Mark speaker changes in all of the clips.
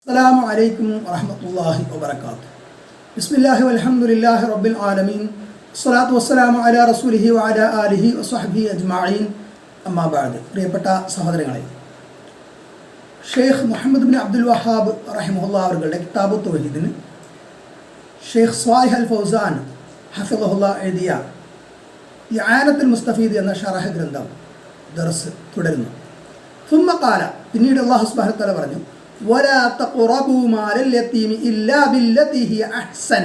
Speaker 1: السلام عليكم ورحمة الله وبركاته. بسم الله والحمد لله رب العالمين. الصلاة والسلام على رسوله وعلى آله وصحبه أجمعين. أما بعد. പ്രിയപ്പെട്ട സഹോദരങ്ങളെ, Sheikh Muhammad bin Abdul Wahab റഹിമഹുല്ലാ അവരുടെ കിതാബ് തൗഹീദിന് ഷെയ്ഖ് സ്വാലിഹ് അൽ ഫൗസാൻ ഹഫിളഹുല്ലാ എഴുതിയ ഇആനത്തുൽ മുസ്തഫീദ് എന്ന ഷറഹ് ഗ്രന്ഥം ദർസ് തുടരുന്നു. സുമ്മ ഖാല, പിന്നീട് അല്ലാഹു സുബ്ഹാനഹു വ തആല പറഞ്ഞു, വലാ തഖറബൂ മാലൽ യതീമി ഇല്ലാ ബില്ലതി ഹിയ അഹ്സൻ.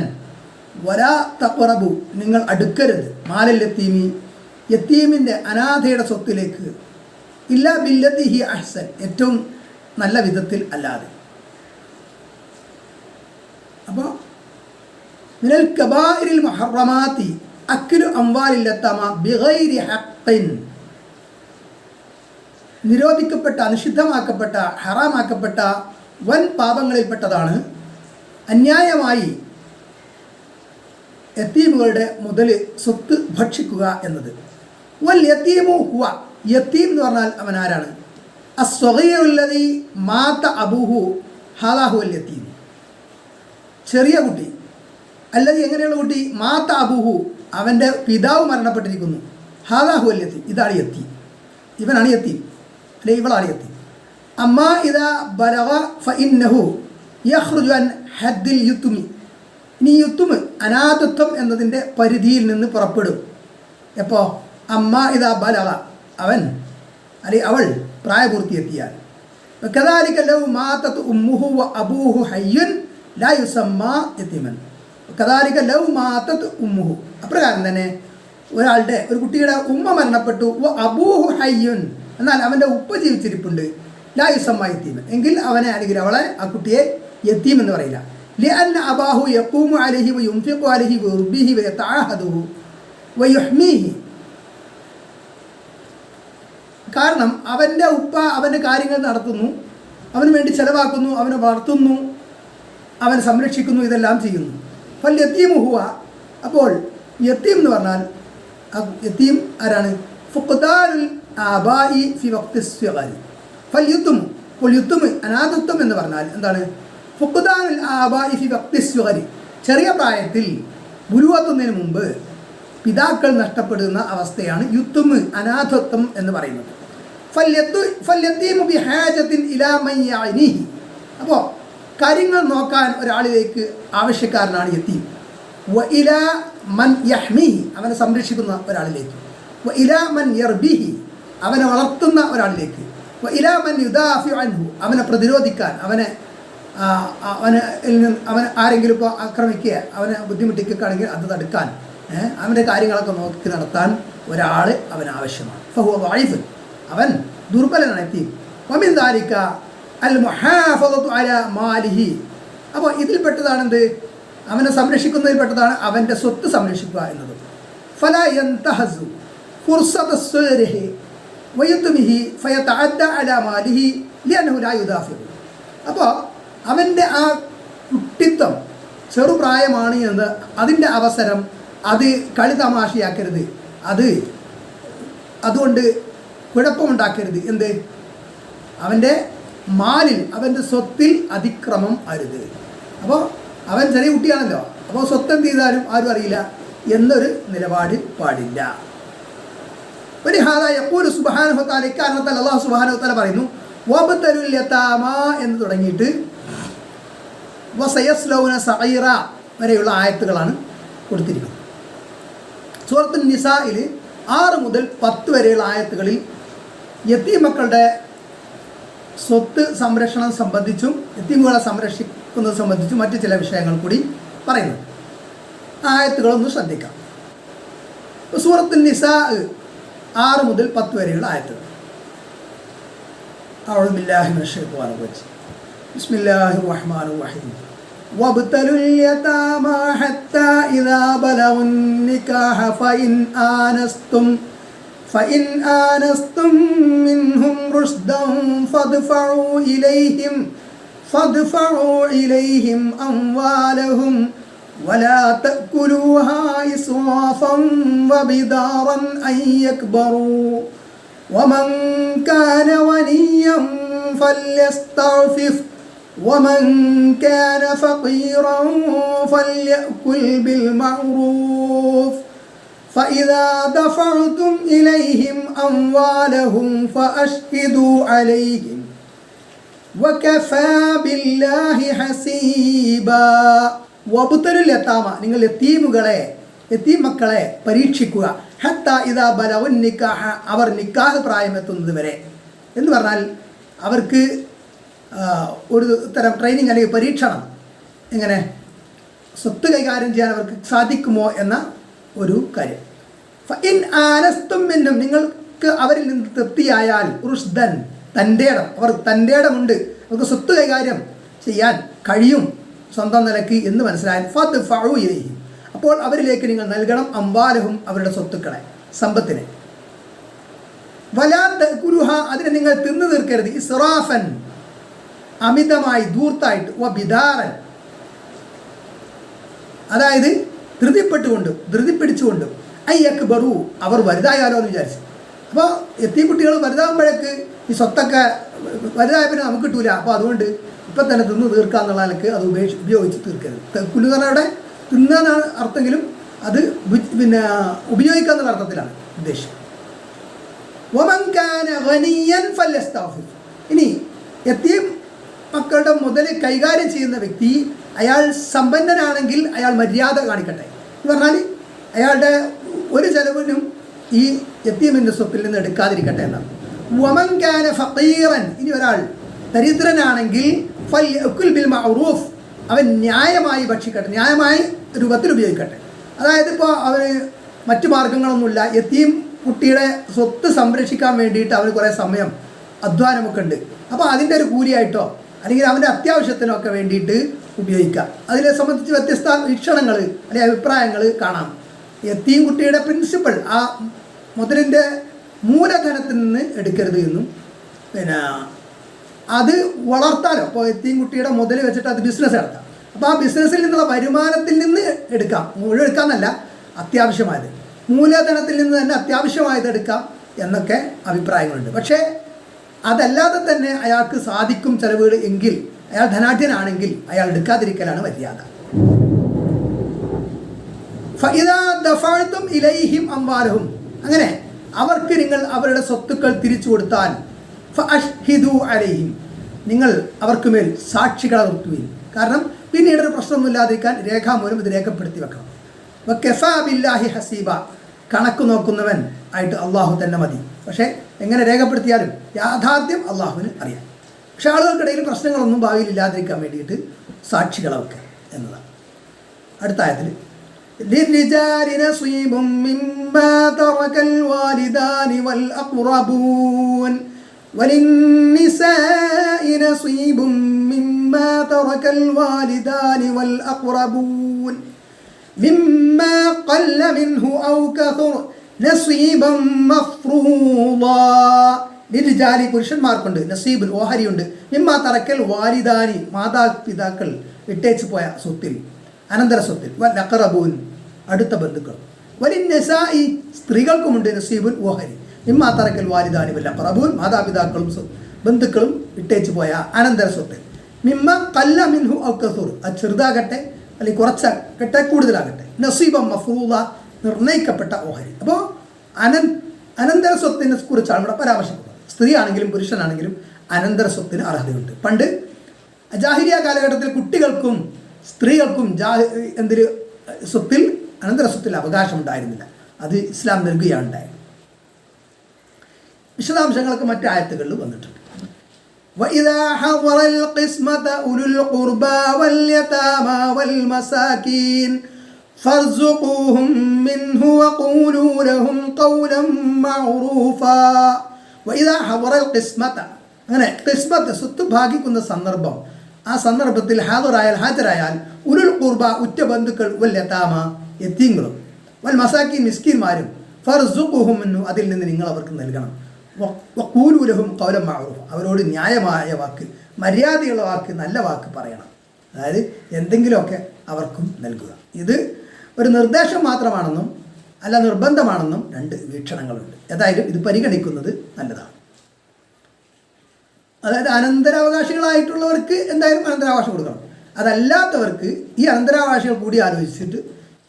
Speaker 1: വലാ തഖറബൂ, നിങ്ങൾ അടുക്കരുത്, മാലൽ യതീമി, യതീമിൻ്റെ അനാഥയുടെ സ്വത്തിലേക്ക്, ഇല്ലാ ബില്ലതി ഹിയ അഹ്സൻ, ഏറ്റവും നല്ല വിധത്തിൽ അല്ലാതെ. അപ്പോൾ മിനൽ കബാഇരിൽ മുഹറമാതി അക്ലു അംവാലിൽ യതമ ബിഗൈരി ഹഖ്ഖിൻ, നിരോധിക്കപ്പെട്ട, നിഷിദ്ധമാക്കപ്പെട്ട, ഹറാമാക്കപ്പെട്ട വൻ പാപങ്ങളിൽപ്പെട്ടതാണ് അന്യായമായി യതീമുകളുടെ മുതൽ സ്വത്ത് ഭക്ഷിക്കുക എന്നത്. വൽ യതീമു ഹുവ, യതീം എന്ന് പറഞ്ഞാൽ അവൻ ആരാണ്? അസ്സഗീറുല്ലദീ മാത അബൂഹു ഹാദാ ഹുവൽ യതീം, ചെറിയ കുട്ടി. അല്ലദീ, എങ്ങനെയുള്ള കുട്ടി? മാത അബൂഹു, അവൻ്റെ പിതാവ് മരണപ്പെട്ടിരിക്കുന്നു. ഹാദാ ഹുവൽ യതീം, ഇതാണ് യതീം, ഇവനാണ് യതീം, അല്ലെ ഇവളാണ് യതീം. അമ്മാ ഇദാ ബലഗ ഫഇന്നഹു യഖ്റുജു അൻ ഹദ്ദിൽ യുത്മി, ഇനി യുത്തുമ് അനാഥത്വം എന്നതിൻ്റെ പരിധിയിൽ നിന്ന് പുറപ്പെടും. എപ്പോൾ? അമ്മാ ഇദാ ബലഗ, അവൻ അല്ലെ അവൾ പ്രായപൂർത്തിയെത്തിയാൽ. കദാലിക ലൗ മാതത് ഉമ്മുഹു വ അബൂഹു ഹയ്യുൻ ലാ യുസമ്മാ യതീമൻ. കദാലിക ലൗ മാതത് ഉമ്മുഹു, അപ്രകാരം തന്നെ ഒരാളുടെ, ഒരു കുട്ടിയുടെ ഉമ്മ മരണപ്പെട്ടു, വ അബൂഹു ഹയ്യുൻ, എന്നാൽ അവൻ്റെ ഉപ്പ ജീവിച്ചിരിപ്പുണ്ട്, ലാ യുസമ്മാ യതീമൻ, എങ്കിൽ അവനെ, അല്ലെങ്കിൽ അവളെ, ആ കുട്ടിയെ യതീം എന്ന് പറയില്ല. ലിഅന്ന അബാഹു യഖൂമു അലൈഹി വ യുൻഫിഖു അലൈഹി വ യുർബിഹി വ യതഅഹദുഹു വ യുഹ്മീഹി, കാരണം അവൻ്റെ ഉപ്പ അവൻ്റെ കാര്യങ്ങൾ നടത്തുന്നു, അവന് വേണ്ടി ചെലവാക്കുന്നു, അവനെ വളർത്തുന്നു, അവനെ സംരക്ഷിക്കുന്നു, ഇതെല്ലാം ചെയ്യുന്നു. ഫൽ യതീമു ഹുവ, അപ്പോൾ യതീം എന്ന് പറഞ്ഞാൽ, യതീം ആരാണ്? ഫുഖ്ദാനുൽ ആബാഇ ഫി വഖ്തി സ്വിഗരി. ഫൽ യുത്മു, അപ്പോൾ യുത്മ് അനാഥത്വം എന്ന് പറഞ്ഞാൽ എന്താണ്? ഫുഖ്ദാനുൽ ആബാഇ ഫി വഖ്തി സ്വിഗരി, ചെറിയ പ്രായത്തിൽ ഗുരുവെത്തുന്നതിന് മുമ്പ് പിതാക്കൾ നഷ്ടപ്പെടുന്ന അവസ്ഥയാണ് യുത്മ്, അനാഥത്വം എന്ന് പറയുന്നത്. ഫൽയതീമു ബിഹാജത്തിൻ ഇലാ മൻ യഅനിഹി, അപ്പോൾ കാര്യങ്ങൾ നോക്കാൻ ഒരാളിലേക്ക് ആവശ്യക്കാരനാണ് യതീം. വ ഇലാ മൻ യഹ്മിഹി, അവനെ സംരക്ഷിക്കുന്ന ഒരാളിലേക്ക്. വ ഇലാ മൻ യർബിഹി, അവനെ വളർത്തുന്ന ഒരാളിലേക്ക്. വ ഇലാ മൻ യുദാഫിഉ അൻഹു, അവനെ പ്രതിരോധിക്കാൻ, അവനെ ആരെങ്കിലും ഇപ്പോൾ ആക്രമിക്കുക, അവനെ ബുദ്ധിമുട്ടിക്കുകയാണെങ്കിൽ അത് തടുക്കാൻ, അവൻ്റെ കാര്യങ്ങളൊക്കെ നോക്കി നടത്താൻ ഒരാൾ അവന് ആവശ്യമാണ്. ഫഹുവ ദഈഫ്, അവൻ ദുർബലനാണ് യതീം. വമിൻ ദാലിക അൽ മുഹാഫദതു അലാ മാലിഹി, അപ്പോൾ ഇതിൽപ്പെട്ടതാണെന്ത്? അവനെ സംരക്ഷിക്കുന്നതിൽപ്പെട്ടതാണ് അവൻ്റെ സ്വത്ത് സംരക്ഷിക്കുക എന്നത്. ഫലാ യന്തഹസു ഫുർസത സ്വരിഹി വയത്മിഹി ഫയതഅദ്ദ അലാ മാലിഹി ലിഅന്നഹു ലാ യുദാഫിഉ, അപ്പോൾ അവൻ്റെ ആ കുട്ടിത്വം, ചെറുപ്രായമാണ് എന്ന്, അതിൻ്റെ അവസരം അത് കളി തമാശയാക്കരുത്, അതുകൊണ്ട് കുഴപ്പമുണ്ടാക്കരുത്. എന്ത്? അവൻ്റെ മാലിൽ, അവൻ്റെ സ്വത്തിൽ അതിക്രമം അരുത്. അപ്പോൾ അവൻ ചെറിയ കുട്ടിയാണല്ലോ, അപ്പോൾ സ്വത്ത് എന്ത് ചെയ്താലും ആരും അറിയില്ല എന്നൊരു നിലപാട് പാടില്ല. വലിഹാദാ യഖൂലു സുബ്ഹാനഹു വ തആല, ഇക്കാരണത്താൽ അല്ലാഹു സുബ്ഹാനഹു വ തആല പറയുന്നു, വബ്തലുൽ യതാമ എന്ന് തുടങ്ങിയിട്ട് വസയസ്ലൗന സഈറ വരെയുള്ള ആയത്തുകളാണ് കൊടുത്തിരിക്കുന്നത്. സൂറത്തുൻ നിസായിൽ 6 മുതൽ 10 വരെയുള്ള ആയത്തുകളിൽ യതീം മക്കളുടെ സ്വത്ത് സംരക്ഷണം സംബന്ധിച്ചും യതീമുകളെ സംരക്ഷിക്കുന്നത് സംബന്ധിച്ചും മറ്റു ചില വിഷയങ്ങൾ കൂടി പറയുന്നു. ആയത്തുകളൊന്ന് ശ്രദ്ധിക്കാം. സൂറത്തുൻ നിസാ 6 മുതൽ 10 വരെയുള്ള ആയത്തുകൾ. അഊദു ബില്ലാഹി മിനശ് ശൈത്വാനിർ റജീം. ബിസ്മില്ലാഹിർ റഹ്മാനിർ റഹീം. وابتلوا اليتامى حتى إذا بلغوا النكاح فإن آنستم منهم رشدا فادفعوا إليهم أموالهم ولا تأكلوها إسرافا وبدارا أن يكبروا ومن كان غنيا فليستعفف ومن كان فقيرا فليأكل بالمعروف فإذا دفعتم إليهم أموالهم فأشهدوا عليهم وكفى بالله حسيبا വബുത്തലുൽ യതാമ നിങ്ങൾ യതീം മക്കളെ പരീക്ഷിക്കുക ഹത്താ ഇദാ ബലഗുൻ നിക്കാഹ അവർ നിക്കാഹ് പ്രായമെത്തുന്നത് വരെ എന്ന് പറഞ്ഞാൽ അവർക്ക് ഒരു തരം ട്രെയിനിങ് അല്ലെങ്കിൽ പരീക്ഷണം എങ്ങനെ സ്വത്ത് കൈകാര്യം ചെയ്യാൻ അവർക്ക് സാധിക്കുമോ എന്ന ഒരു കാര്യം. ഫഇൻ ആനസ്തും മിന്നും നിങ്ങൾക്ക് അവരിൽ നിന്ന് തൃപ്തിയായാൽ റുഷ്ദൻ തൻ്റെ ഇടമുണ്ട്, അവർക്ക് സ്വത്ത് കൈകാര്യം ചെയ്യാൻ കഴിയും സ്വന്തം നിലയ്ക്ക് എന്ന് മനസ്സിലായാൽ ഫദ്ഫഉ ഇലൈഹിം അപ്പോൾ അവരിലേക്ക് നിങ്ങൾ നൽകണം അംവാലഹും അവരുടെ സ്വത്തുക്കളെ സമ്പത്തിനെ. വലാ തഅകുലുഹ അതിനെ നിങ്ങൾ തിന്നു തീർക്കരുത് ഇസ്റാഫൻ അമിതമായി ധൂർത്തായിട്ട് വബിദാറൻ അതായത് ധൃതി പിടിച്ചുകൊണ്ടും അയ്യക്ബറു അവർ വലുതായാലോ എന്ന് വിചാരിച്ചു. അപ്പോൾ യതീം കുട്ടികൾ വലുതാകുമ്പോഴേക്ക് ഈ സ്വത്തൊക്കെ വലുതായ പിന്നെ നമുക്ക് കിട്ടൂല, അപ്പോൾ അതുകൊണ്ട് ഇപ്പം തന്നെ തിന്ന് തീർക്കുക എന്നുള്ള നിലക്ക് അത് ഉപയോഗിച്ച് തീർക്കരുത്. തഅകുലു എന്ന് പറഞ്ഞാൽ അവിടെ തിന്നാന്നാണ് അർത്ഥമെങ്കിലും അത് പിന്നെ ഉപയോഗിക്കുക എന്നുള്ള അർത്ഥത്തിലാണ് ഉദ്ദേശം. വമൻ കാന ഗനിയൻ ഫല്യസ്തഗ്ഫിർ ഇനി യതീം മക്കളുടെ മുതൽ കൈകാര്യം ചെയ്യുന്ന വ്യക്തി അയാൾ സമ്പന്നനാണെങ്കിൽ അയാൾ മര്യാദ കാണിക്കട്ടെ എന്ന് പറഞ്ഞാൽ അയാളുടെ ഒരു ചെലവിനും ഈ യതീമിൻ്റെ സ്വത്തിൽ നിന്ന് എടുക്കാതിരിക്കട്ടെ എന്നാണ്. വമൻ കാന ഫഖീറൻ ഇനി ഒരാൾ ദരിദ്രനാണെങ്കിൽ ഫൽയഅകുൽ ബിൽ മഅറൂഫ് അവൻ ന്യായമായി ഭക്ഷിക്കട്ടെ, ന്യായമായ രൂപത്തിൽ ഉപയോഗിക്കട്ടെ. അതായത് ഇപ്പോൾ അവന് മറ്റു മാർഗങ്ങളൊന്നുമില്ല, യതീം കുട്ടിയുടെ സ്വത്ത് സംരക്ഷിക്കാൻ വേണ്ടിയിട്ട് അവന് കുറേ സമയം അധ്വാനമൊക്കെ ഉണ്ട്, അപ്പോൾ അതിൻ്റെ ഒരു കൂലിയായിട്ടോ അല്ലെങ്കിൽ അവൻ്റെ അത്യാവശ്യത്തിനൊക്കെ വേണ്ടിയിട്ട് ഉപയോഗിക്കാം. അതിനെ സംബന്ധിച്ച് വ്യത്യസ്ത വീക്ഷണങ്ങൾ അല്ലെങ്കിൽ അഭിപ്രായങ്ങൾ കാണാം. യതീം കുട്ടിയുടെ പ്രിൻസിപ്പൾ ആ മുതലിൻ്റെ മൂലധനത്തിൽ നിന്ന് എടുക്കരുത് എന്നും പിന്നെ അത് വളർത്താലോ ഇപ്പോൾ യതീം കുട്ടിയുടെ മുതൽ വെച്ചിട്ട് അത് ബിസിനസ് നടത്താം. അപ്പോൾ ആ ബിസിനസ്സിൽ നിന്നുള്ള വരുമാനത്തിൽ നിന്ന് എടുക്കാം, മുഴുവൻ എടുക്കാമെന്നല്ല, അത്യാവശ്യമായത് മൂലധനത്തിൽ നിന്ന് തന്നെ അത്യാവശ്യമായത് എടുക്കാം എന്നൊക്കെ അഭിപ്രായങ്ങളുണ്ട്. പക്ഷേ അതല്ലാതെ തന്നെ അയാൾക്ക് സാധിക്കും ചെലവുകൾ എങ്കിൽ അയാൾ ധനാഢ്യനാണെങ്കിൽ അയാൾ എടുക്കാതിരിക്കലാണ് മര്യാദ. ഫഇദാ ദഫഅതും ഇലൈഹിം അംവാലഹും അങ്ങനെ അവർക്ക് നിങ്ങൾ അവരുടെ സ്വത്തുക്കൾ തിരിച്ചു കൊടുത്താൽ ഫഅഷ്ഹിദു അലൈഹിം നിങ്ങൾ അവർക്ക് മേൽ സാക്ഷികളെ നിർത്തുകയും, കാരണം പിന്നീടൊരു പ്രശ്നമൊന്നുമില്ലാതിരിക്കാൻ രേഖാമൂലം ഇത് രേഖപ്പെടുത്തി വെക്കണം. വകഫാ ബില്ലാഹി ഹസീബ കണക്ക് നോക്കുന്നവൻ ആയിട്ട് അള്ളാഹു തന്നെ മതി. പക്ഷേ എങ്ങനെ രേഖപ്പെടുത്തിയാലും യാഥാർത്ഥ്യം അള്ളാഹുവിന് അറിയാം. പക്ഷെ ആളുകൾക്കിടയിൽ പ്രശ്നങ്ങളൊന്നും ഭാവിയിൽ ഇല്ലാതിരിക്കാൻ വേണ്ടിയിട്ട് സാക്ഷികളെ വെക്കുക എന്നതാണ്. അടുത്ത ആയത്തിൽ للرجال نصيب مما ترك الوالدان والأقربون وللنساء نصيب مما ترك الوالدان والأقربون مما قل منه أو كثر نصيبا مفروضا ലിരിജാലി പുരുഷന്മാർക്കുണ്ട് നസീബുൻ ഓഹരിയുണ്ട് മിമ്മാ തറക്കൽ വാലിദാനി മാതാപിതാക്കൾ ഇട്ടേച്ച് പോയ സ്വത്തിൽ അനന്തര സ്വത്തിൽ വൽ അഖറബൂൻ അടുത്ത ബന്ധുക്കൾ വലിന്നസായി സ്ത്രീകൾക്കുമുണ്ട് നസീബുൻ ഓഹരി മിമ്മാ തറക്കൽ വാലിദാനി വൽ അഖറബൂൻ മാതാപിതാക്കളും ബന്ധുക്കളും ഇട്ടേച്ച് പോയ അനന്തര സ്വത്തിൽ മിമ്മ കല്ല മിൻഹു ഔ കസൂർ അത് ചെറുതാകട്ടെ അല്ലെങ്കിൽ കുറച്ചാകട്ടെ കൂടുതലാകട്ടെ നസീബം മഫ്റൂദ നിർണയിക്കപ്പെട്ട ഓഹരി. അപ്പോൾ അനന്തര സ്വത്തിനെ കുറിച്ചാണ് ഇവിടെ പരാമർശിക്കുന്നത്. സ്ത്രീ ആണെങ്കിലും പുരുഷനാണെങ്കിലും അനന്തര സ്വത്തിന് അർഹതയുണ്ട്. പണ്ട് ജാഹിലിയ കാലഘട്ടത്തിൽ കുട്ടികൾക്കും സ്ത്രീകൾക്കും സ്വത്തിൽ അനന്തര സ്വത്തിൽ അവകാശമുണ്ടായിരുന്നില്ല, അത് ഇസ്ലാം നൽകുകയാണ് ഉണ്ടായത്. വിശദാംശങ്ങളൊക്കെ മറ്റു ആയത്തുകളിൽ വന്നിട്ടുണ്ട്. وَإِذَا حَضَرَ الْقِسْمَةَ أُولُو الْقُرْبَى وَالْيَتَامَى وَالْمَسَاكِينِ فَارْزُقُوهُم مِّنْهُ وَقُولُوا لَهُمْ قَوْلًا مَّعْرُوفًا وَإِذَا حَضَرَ الْقِسْمَةَ അങ്ങനെ ഖിസ്മത്ത് സ്വത്ത് ഭാഗിക്കുന്ന സന്ദർഭം, ആ സന്ദർഭത്തിൽ ഹാജരായാൽ ഉലുൽ ഖുർബ ഉറ്റ ബന്ധുക്കൾ വൽ യതാമ യതീങ്ങളും വൽ മസാക്കീൻ മിസ്കീന്മാരും ഫർസുഖുഹും മിൻഹു അതിൽ നിന്ന് നിങ്ങൾ അവർക്ക് നൽകണം. വഖൂലു ലഹും ഖൗലൻ മഅറൂഫ അവരോട് ന്യായമായ വാക്ക്, മര്യാദയുള്ള വാക്ക്, നല്ല വാക്ക് പറയണം. അതായത് എന്തെങ്കിലുമൊക്കെ അവർക്കും നൽകുക. ഇത് ഒരു നിർദ്ദേശം മാത്രമാണെന്നും അല്ല നിർബന്ധമാണെന്നും രണ്ട് വീക്ഷണങ്ങളുണ്ട്. ഏതായാലും ഇത് പരിഗണിക്കുന്നത് നല്ലതാണ്. അതായത് അനന്തരാവകാശികളായിട്ടുള്ളവർക്ക് എന്തായാലും അനന്തരാവകാശം കൊടുക്കണം. അതല്ലാത്തവർക്ക് ഈ അനന്തരാവകാശികൾ കൂടി ആലോചിച്ചിട്ട്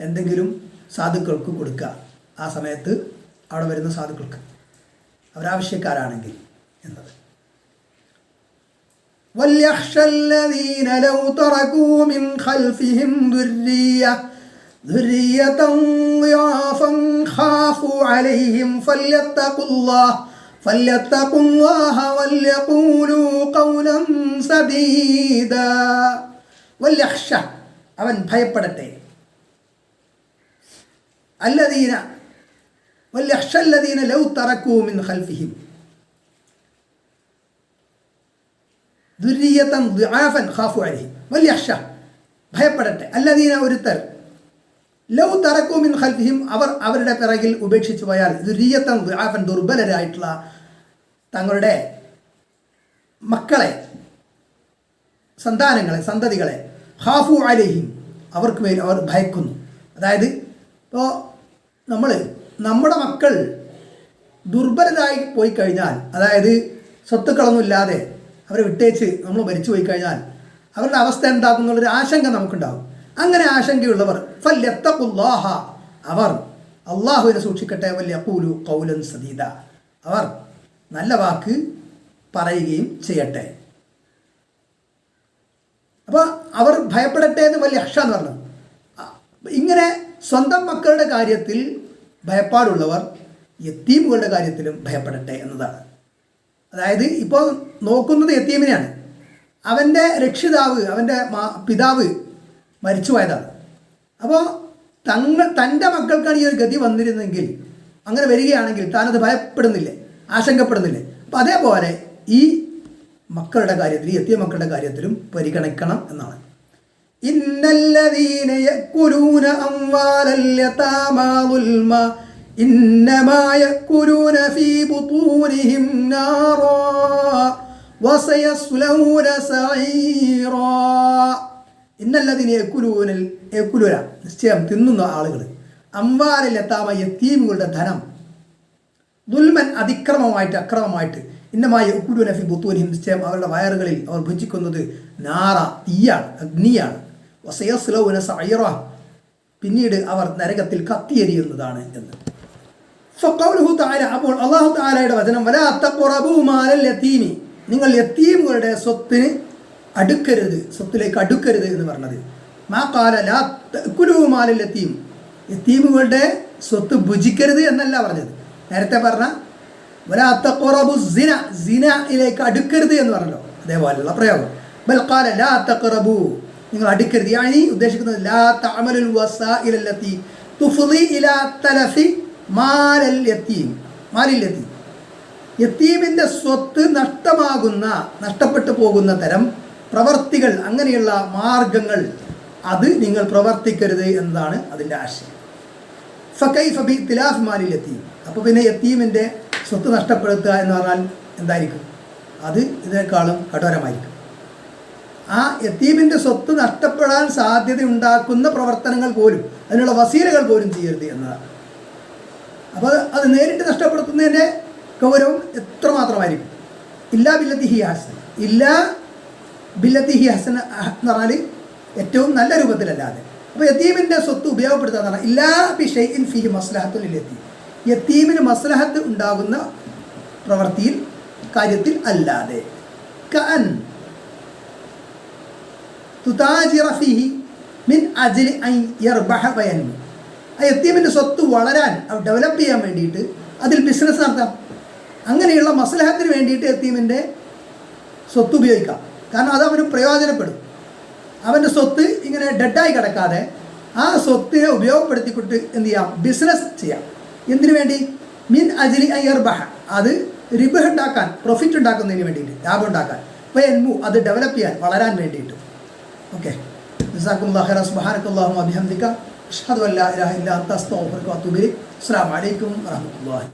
Speaker 1: എന്തെങ്കിലും സാധുക്കൾക്ക് കൊടുക്കുക. ആ സമയത്ത് അവിടെ വരുന്ന സാധുക്കൾക്ക് അവരാവശ്യക്കാരാണെങ്കിൽ എന്നത്. وَلْيَخْشَ الَّذِينَ لَوْ تَرَكُوا مِنْ خَلْفِهِمْ ذُرِّيَّةً ضِعَافًا خَافُوا عَلَيْهِمْ فَلْيَتَّقُوا اللَّهَ وَلْيَقُولُوا قَوْلًا سَدീദാ. വല്യഖ്ഷ അവൻ ഭയപ്പെടട്ടെ. വല്യഖ്ഷ الذين لو تركوا من خلفهم ذرية ضعافا خافوا عليهم. വല്യഖ്ഷ ഭയപ്പെടട്ടെ. الذين ഒരുത്തർ ലൗ തറക്കൂ മിൻ ഖൽഫിഹിം അവർ അവരുടെ പിറകിൽ ഉപേക്ഷിച്ചു പോയാൽ ദുരിയത്തൻ ദുആഫൻ ദുർബലരായിട്ടുള്ള തങ്ങളുടെ മക്കളെ, സന്തതികളെ ഖാഫു അലൈഹിം അവർക്ക് മേൽ അവർ ഭയക്കുന്നു. അതായത് ഇപ്പോൾ നമ്മുടെ മക്കൾ ദുർബലരായി പോയി കഴിഞ്ഞാൽ, അതായത് സ്വത്തുക്കളൊന്നുമില്ലാതെ അവരെ വിട്ടേച്ച് നമ്മൾ മരിച്ചു പോയി കഴിഞ്ഞാൽ അവരുടെ അവസ്ഥ എന്താകുന്നുള്ളൊരു ആശങ്ക നമുക്കുണ്ടാകും. അങ്ങനെ ആശങ്കയുള്ളവർ ഫല്യത്തഖുല്ലാഹ അവർ അള്ളാഹുവിനെ സൂക്ഷിക്കട്ടെ. വല്യഖൂലു ഖൗലൻ സദീദ അവർ നല്ല വാക്ക് പറയുകയും ചെയ്യട്ടെ. അപ്പോൾ അവർ ഭയപ്പെടട്ടെ എന്ന് വല്യഖ്ഷ എന്ന് പറഞ്ഞു. ഇങ്ങനെ സ്വന്തം മക്കളുടെ കാര്യത്തിൽ ഭയപ്പാടുള്ളവർ യത്തീമുകളുടെ കാര്യത്തിലും ഭയപ്പെടട്ടെ എന്നതാണ്. അതായത് ഇപ്പോൾ നോക്കുന്നത് യത്തീമിനെയാണ്. അവൻ്റെ രക്ഷിതാവ്, അവൻ്റെ പിതാവ് മരിച്ചുപോയതാണ്. അപ്പോൾ തൻ്റെ മക്കൾക്കാണ് ഈ ഒരു ഗതി വന്നിരുന്നെങ്കിൽ, അങ്ങനെ വരികയാണെങ്കിൽ താനത് ഭയപ്പെടുന്നില്ലേ, ആശങ്കപ്പെടുന്നില്ലേ? അപ്പം അതേപോലെ ഈ മക്കളുടെ കാര്യത്തിൽ, ഈ യത്തീം മക്കളുടെ കാര്യത്തിലും പരിഗണിക്കണം എന്നാണ്. ഇന്നല്ലദീന യഅ്കുലൂന അംവാലൽ യതാമാ ദുൽമ ഇന്നമാ യഅ്കുലൂന ഫീ ബുതൂനിഹിം നാറാ വസയസ്ലൗന സഈറാ. ഇന്നല്ലദീന യഅ്കുലൂന നിശ്ചയം തിന്നുന്ന ആളുകൾ അംവാലൽ യതാമ യതീമുകളുടെ ധനം ദുൽമൻ അക്രമമായിട്ട് ഇന്നമാ യഅ്കുലൂന ഫീ ബുതൂനിഹിം നിശ്ചയം അവരുടെ വയറുകളിൽ അവർ ഭുജിക്കുന്നത് നാറ തീയാണ്, അഗ്നിയാണ്. വസയസ്ലൗന സഈറാ പിന്നീട് അവർ നരകത്തിൽ കത്തിയെരിയുന്നതാണ് എന്ന്. ഫഖൗലുഹു തആല അപ്പോൾ അല്ലാഹു തആലയുടെ വചനം വലാ തഖറബൂ മാലൽ യതീമി നിങ്ങൾ യതീമുകളുടെ സ്വത്തിലേക്ക് അടുക്കരുത് എന്ന് പറഞ്ഞത്. മാ ഖാല ലാ തഅ്കുലൂ മാലൽ യതീം യതീമുകളുടെ സ്വത്ത് ഭുജിക്കരുത് എന്നല്ല പറഞ്ഞത്. നേരത്തെ പറഞ്ഞ വലാ തഖറബു സിനയിലേക്ക് അടുക്കരുത് എന്ന് പറഞ്ഞല്ലോ, അതേപോലെയുള്ള പ്രയോഗം. ബൽ ഖാല ലാ തഖറബൂ നിങ്ങൾ അടുക്കരുത്. യാനി ഉദ്ദേശിക്കുന്നത് ലാ തഅമലുൽ വസാഇല അല്ലതി തുഫ്ളി ഇലാ തലഫി മാലൽ യതീം യതീമിൻ്റെ സ്വത്ത് നഷ്ടപ്പെട്ടു പോകുന്ന തരം പ്രവർത്തികൾ, അങ്ങനെയുള്ള മാർഗങ്ങൾ അത് നിങ്ങൾ പ്രവർത്തിക്കരുത് എന്നതാണ് അതിൻ്റെ ആശയം. ഫകൈഫ ബി ഇഖ്തിലാഫ് മാലിൽ യതീം അപ്പോൾ പിന്നെ യതീമിൻ്റെ സ്വത്ത് നഷ്ടപ്പെടുത്തുക എന്ന് പറഞ്ഞാൽ എന്തായിരിക്കും? അത് ഇതിനേക്കാളും കഠോരമായിരിക്കും. ആ യതീമിൻ്റെ സ്വത്ത് നഷ്ടപ്പെടാൻ സാധ്യത ഉണ്ടാക്കുന്ന പ്രവർത്തനങ്ങൾ പോലും, അതിനുള്ള വസീലകൾ പോലും ചെയ്യരുത് എന്നതാണ്. അപ്പോൾ അത് നേരിട്ട് നഷ്ടപ്പെടുത്തുന്നതിൻ്റെ ഗൗരവം എത്രമാത്രമായിരിക്കും? ഇല്ലാ ബില്ലത്തിഹി ഹസന എന്ന് പറഞ്ഞാൽ ഏറ്റവും നല്ല രൂപത്തിലല്ലാതെ. അപ്പോൾ യതീമിൻ്റെ സ്വത്ത് ഉപയോഗപ്പെടുത്തുക എന്ന് പറഞ്ഞാൽ ഇല്ലാ ബി ഷൈഇൻ ഫീഹി മസ്ലഹത്തുൽ യതീം യതീമിന് മസ്ലഹത്ത് ഉണ്ടാകുന്ന കാര്യത്തിൽ അല്ലാതെ. കഅൻ തുതാജിറ ഫീഹി മിൻ അജ്ലി അൻ യർബഹ വയൻമു ആ യതീമിൻ്റെ സ്വത്ത് വളരാൻ, ഡെവലപ്പ് ചെയ്യാൻ വേണ്ടിയിട്ട് അതിൽ ബിസിനസ് നടത്താം. അങ്ങനെയുള്ള മസ്ലഹത്തിന് വേണ്ടിയിട്ട് യതീമിൻ്റെ സ്വത്ത് ഉപയോഗിക്കാം. കാരണം അത് അവന് പ്രയോജനപ്പെടും. അവൻ്റെ സ്വത്ത് ഇങ്ങനെ ഡെഡായി കിടക്കാതെ ആ സ്വത്തിനെ ഉപയോഗപ്പെടുത്തിക്കൊണ്ട് എന്ത് ചെയ്യാം? ബിസിനസ് ചെയ്യാം. എന്തിനു വേണ്ടി? മിൻ അജ്ലി അൻ യർബഹ അത് റിബഹ് ഉണ്ടാക്കാൻ, പ്രോഫിറ്റ് ഉണ്ടാക്കുന്നതിന് വേണ്ടിയിട്ട്, ലാഭം ഉണ്ടാക്കാൻ. വയൻമു അത് ഡെവലപ്പ് ചെയ്യാൻ, വളരാൻ വേണ്ടിയിട്ട്. ഓക്കെ, ജസാക്കുമുല്ലാഹു ഖൈറൻ. സുബ്ഹാനക്കല്ലാഹുമ്മ വബിഹംദിക അഷ്ഹദു അൻ ലാ ഇലാഹ ഇല്ലാ അൻത അസ്തഗ്ഫിറുക വഅതൂബു ഇലൈക്. അസ്സലാമു അലൈക്കും വറഹ്മത്തുള്ളാഹി.